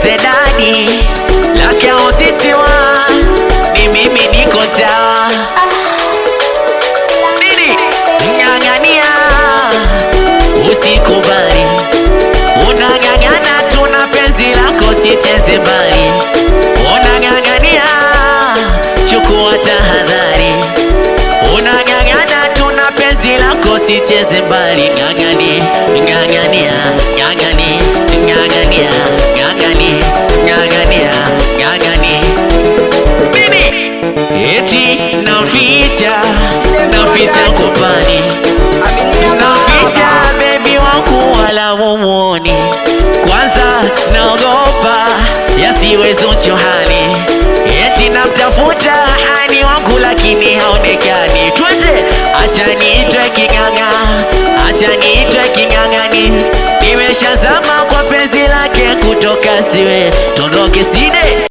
Zedadi lake usisiwa ni mimi niko njaa nini ng'ang'ania usikubali unang'ang'ana tuna penzi lako sicheze mbali unang'ang'ania chukua tahadhari unang'ang'ana tuna penzi lako sicheze mbali ng'ang'ani ng'ang'ania ng'ang'ani ng'ang'ania ng'ang'ani ng'ang'ania ng'ang'ani mimi eti naficha kupani naficha baby wangu wala mumoni kwanza naogopa yasiwe zochohani eti namtafuta hani wangu lakini haonekani twende acha niitwe king'ang'a acha niitwe king'ang'ani nimeshazama kwa penzi lake kutoka siwe tondoke side